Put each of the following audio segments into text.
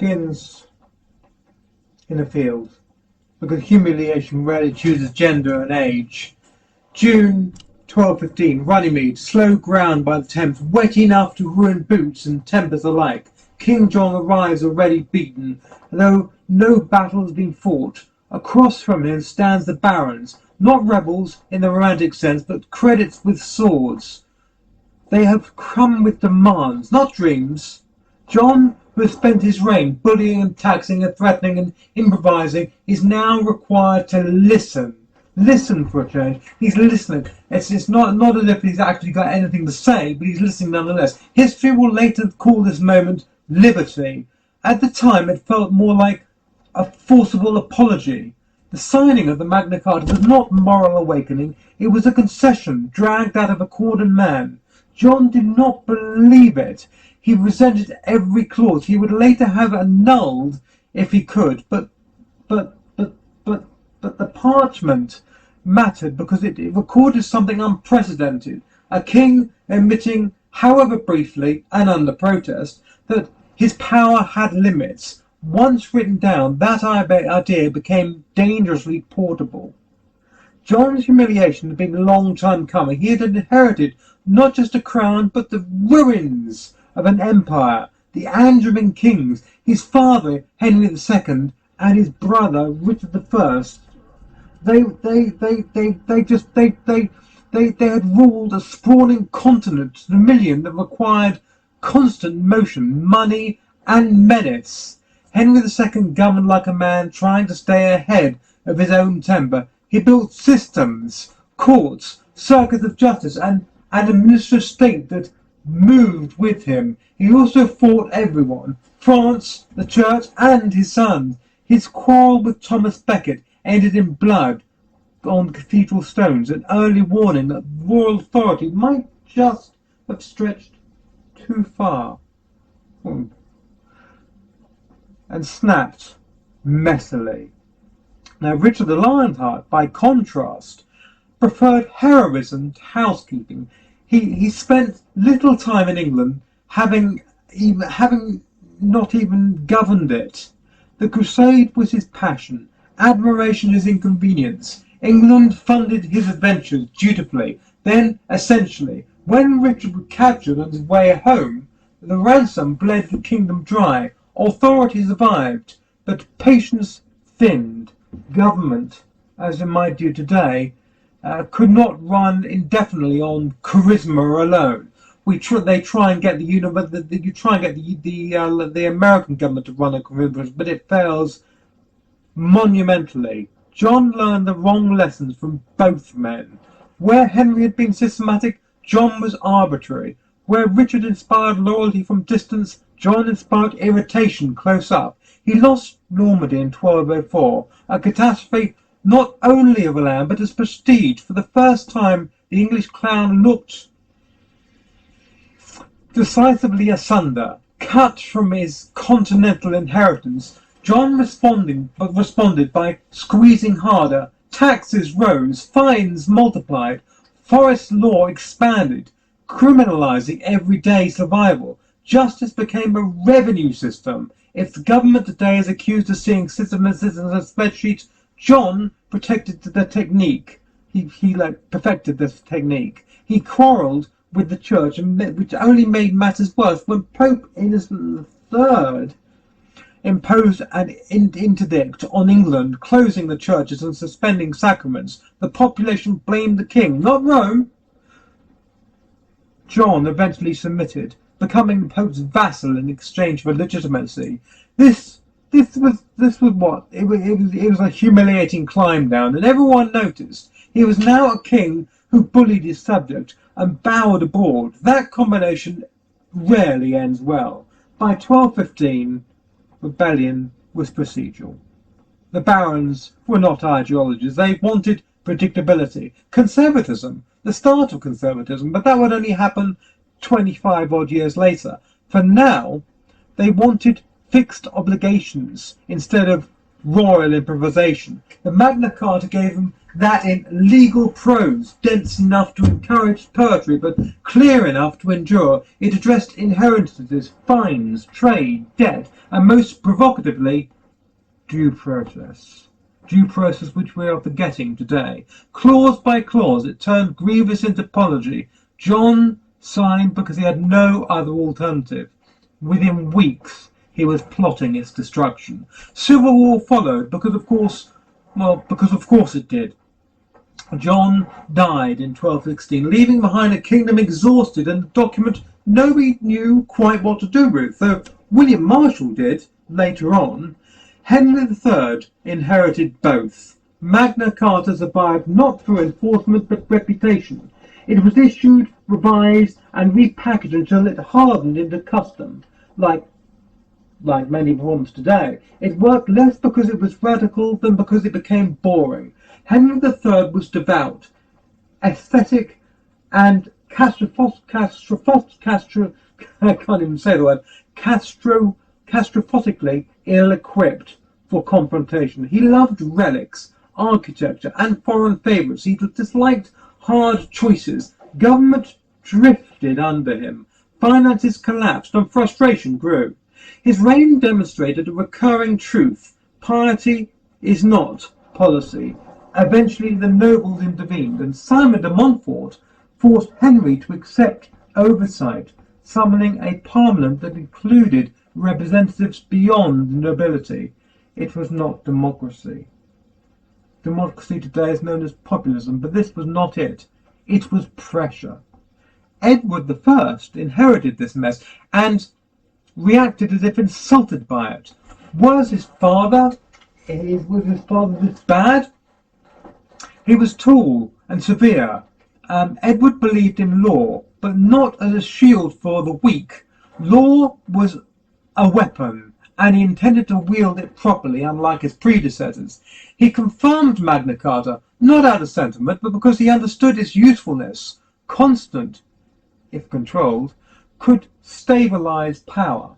begins in a field, because humiliation rarely chooses gender and age. June 1215, Runnymede, slow ground by the Thames, wet enough to ruin boots and tempers alike. King John arrives already beaten, though no battle has been fought. Across from him stands the barons, not rebels in the romantic sense, but credits with swords. They have come with demands, not dreams. John, who has spent his reign bullying and taxing and threatening and improvising, is now required to listen. Listen for a change. He's listening. It's not as if he's actually got anything to say, but he's listening nonetheless. History will later call this moment liberty. At the time, it felt more like a forcible apology. The signing of the Magna Carta was not moral awakening. It was a concession dragged out of a cordon man. John did not believe it. He resented every clause. He would later have annulled if he could, but the parchment mattered because it recorded something unprecedented. A king admitting, however briefly and under protest, that his power had limits. Once written down, that idea became dangerously portable. John's humiliation had been a long time coming. He had inherited not just a crown, but the ruins of an empire, the Angevin kings, his father Henry II, and his brother Richard I. They had ruled a sprawling continent to the million that required constant motion, money, and menace. Henry II governed like a man trying to stay ahead of his own temper. He built systems, courts, circuits of justice, and an administrative state that moved with him. He also fought everyone, France, the church, and his sons. His quarrel with Thomas Becket ended in blood on cathedral stones, an early warning that royal authority might just have stretched too far, and snapped messily. Now Richard the Lionheart, by contrast, preferred heroism to housekeeping. He spent little time in England, having not even governed it. The crusade was his passion, admiration his inconvenience. England funded his adventures dutifully. Then, essentially, when Richard was captured on his way home, the ransom bled the kingdom dry. Authority survived, but patience thinned. Government, as it might do today, could not run indefinitely on charisma alone. They try and get the American government to run on charisma, but it fails monumentally. John learned the wrong lessons from both men. Where Henry had been systematic, John was arbitrary. Where Richard inspired loyalty from distance, John inspired irritation close up. He lost Normandy in 1204, a catastrophe not only of a land but as prestige. For the first time, the English crown looked decisively asunder, cut from his continental inheritance. John responded by squeezing harder. Taxes rose, fines multiplied, forest law expanded, criminalizing everyday survival. Justice became a revenue system. If the government today is accused of seeing citizens as spreadsheets, John protected the technique. He perfected this technique. He quarrelled with the church, which only made matters worse. When Pope Innocent III imposed an interdict on England, closing the churches and suspending sacraments, the population blamed the king, not Rome. John eventually submitted, becoming the Pope's vassal in exchange for legitimacy. This was what? It was a humiliating climb down, and everyone noticed. He was now a king who bullied his subject and bowed abroad. That combination rarely ends well. By 1215, rebellion was procedural. The barons were not ideologists. They wanted predictability. Conservatism, the start of conservatism, but that would only happen 25 odd years later. For now, they wanted fixed obligations instead of royal improvisation. The Magna Carta gave them that in legal prose, dense enough to encourage poetry but clear enough to endure, it addressed inheritances, fines, trade, debt, and most provocatively, due process. Due process which we are forgetting today. Clause by clause, it turned grievous into apology. John signed because he had no other alternative. Within weeks, he was plotting its destruction. Civil war followed because of course it did. John died in 1216, leaving behind a kingdom exhausted and a document nobody knew quite what to do with, though William Marshall did later on. Henry III inherited both. Magna Carta survived not through enforcement but reputation. It was issued, revised, and repackaged until it hardened into custom, like many forms today. It worked less because it was radical than because it became boring. Henry III was devout, aesthetic, and catastrophotically ill-equipped for confrontation. He loved relics, architecture, and foreign favourites. He disliked hard choices. Government drifted under him. Finances collapsed and frustration grew. His reign demonstrated a recurring truth. Piety is not policy. Eventually the nobles intervened, and Simon de Montfort forced Henry to accept oversight, summoning a parliament that included representatives beyond the nobility. It was not democracy. Democracy today is known as populism, but this was not it. It was pressure. Edward I inherited this mess and reacted as if insulted by it. Was his father this bad? He was tall and severe. Edward believed in law, but not as a shield for the weak. Law was a weapon, and he intended to wield it properly, unlike his predecessors. He confirmed Magna Carta, not out of sentiment, but because he understood its usefulness. Constant, if controlled, could stabilize power.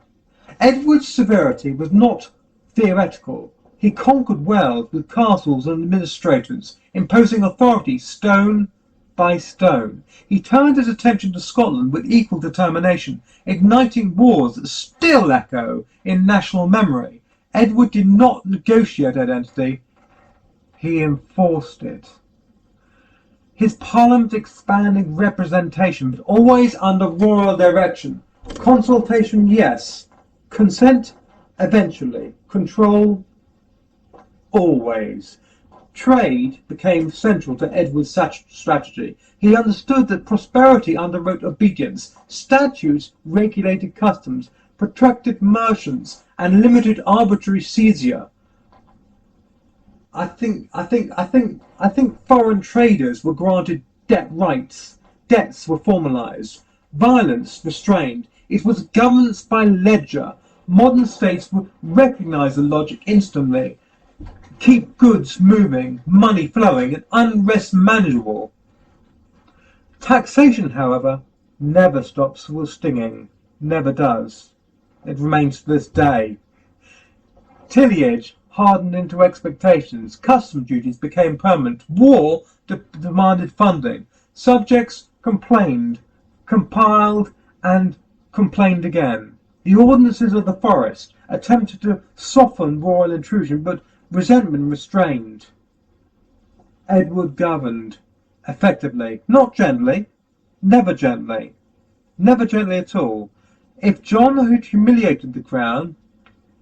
Edward's severity was not theoretical. He conquered Wales with castles and administrators, imposing authority stone by stone. He turned his attention to Scotland with equal determination, igniting wars that still echo in national memory. Edward did not negotiate identity, he enforced it. His parliament expanded representation, but always under royal direction. Consultation, yes. Consent, eventually. Control, always. Trade became central to Edward's strategy. He understood that prosperity underwrote obedience. Statutes regulated customs, protected merchants, and limited arbitrary seizure. I think foreign traders were granted debt rights. Debts were formalized. Violence restrained. It was governance by ledger. Modern states would recognize the logic instantly. Keep goods moving, money flowing, and unrest manageable. Taxation, however, never stops stinging. Never does. It remains to this day. Tillage hardened into expectations. Custom duties became permanent. War demanded funding. Subjects complained, compiled, and complained again. The ordinances of the forest attempted to soften royal intrusion, but resentment restrained. Edward governed effectively, not gently, never gently at all. If John had humiliated the crown,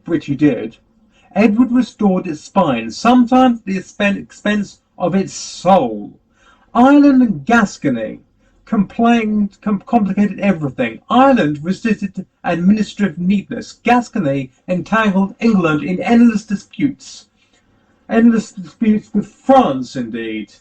which he did, Edward restored its spine, sometimes at the expense of its soul. Ireland and Gascony complicated everything. Ireland resisted administrative neatness. Gascony entangled England in endless disputes. Endless disputes with France, indeed.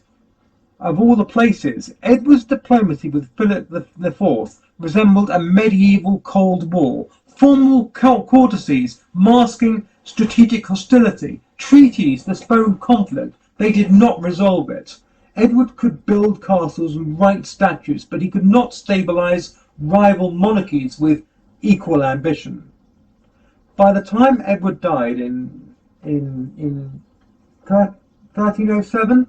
Of all the places, Edward's diplomacy with Philip IV resembled a medieval Cold War. Formal courtesies masking strategic hostility. Treaties postponed conflict. They did not resolve it. Edward could build castles and write statutes, but he could not stabilize rival monarchies with equal ambition. By the time Edward died in 1307,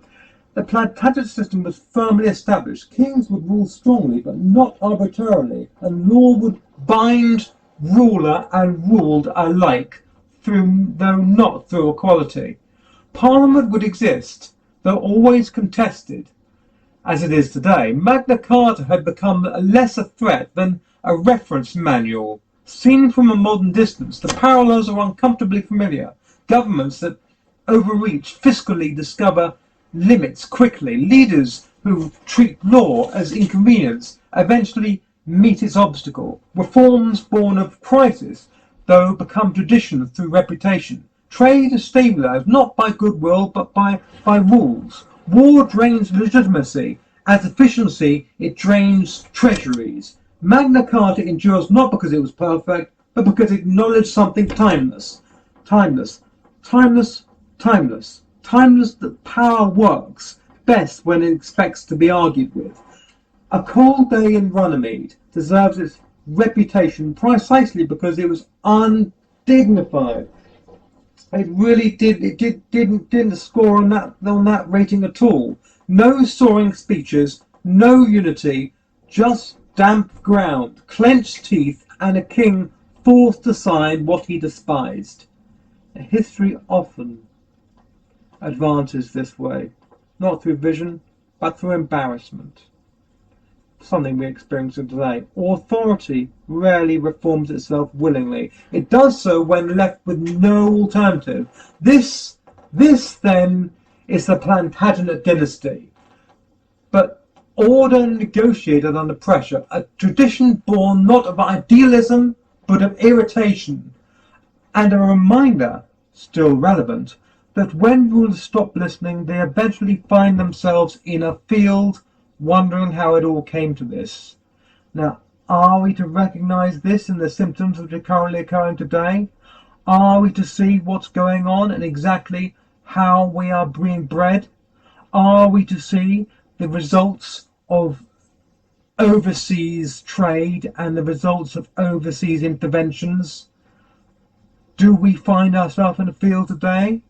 The Plantagenet system was firmly established. Kings would rule strongly, but not arbitrarily, and law would bind ruler and ruled alike, though not through equality. Parliament would exist, though always contested, as it is today. Magna Carta had become a lesser threat than a reference manual. Seen from a modern distance, the parallels are uncomfortably familiar. Governments that overreach fiscally discover limits quickly. Leaders who treat law as inconvenience eventually meet its obstacle. Reforms born of crisis, though, become tradition through reputation. Trade is stabilised not by goodwill but by rules. War drains legitimacy. As efficiency, it drains treasuries. Magna Carta endures not because it was perfect, but because it acknowledged something timeless. Timeless. Timeless. Timeless. Timeless that power works best when it expects to be argued with. A cold day in Runnymede deserves its reputation precisely because it was undignified. It really did. It didn't score on that rating at all. No soaring speeches, no unity, just damp ground, clenched teeth, and a king forced to sign what he despised. History often advances this way, not through vision, but through embarrassment. Something we're experiencing today. Authority rarely reforms itself willingly. It does so when left with no alternative. This then is the Plantagenet dynasty. But order negotiated under pressure, a tradition born not of idealism, but of irritation, and a reminder, still relevant, that when rulers stop listening, they eventually find themselves in a field wondering how it all came to this. Now, are we to recognise this in the symptoms which are currently occurring today? Are we to see what's going on and exactly how we are being bred? Are we to see the results of overseas trade and the results of overseas interventions? Do we find ourselves in a field today?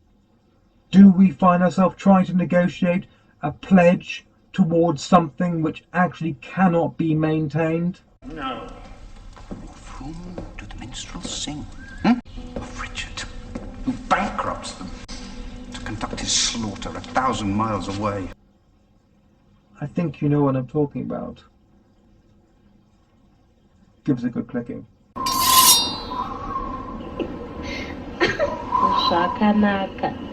Do we find ourselves trying to negotiate a pledge towards something which actually cannot be maintained? No. Of whom do the minstrels sing? Of Richard, who bankrupts them to conduct his slaughter 1,000 miles away. I think you know what I'm talking about. Give us a good clicking. Shakanaka.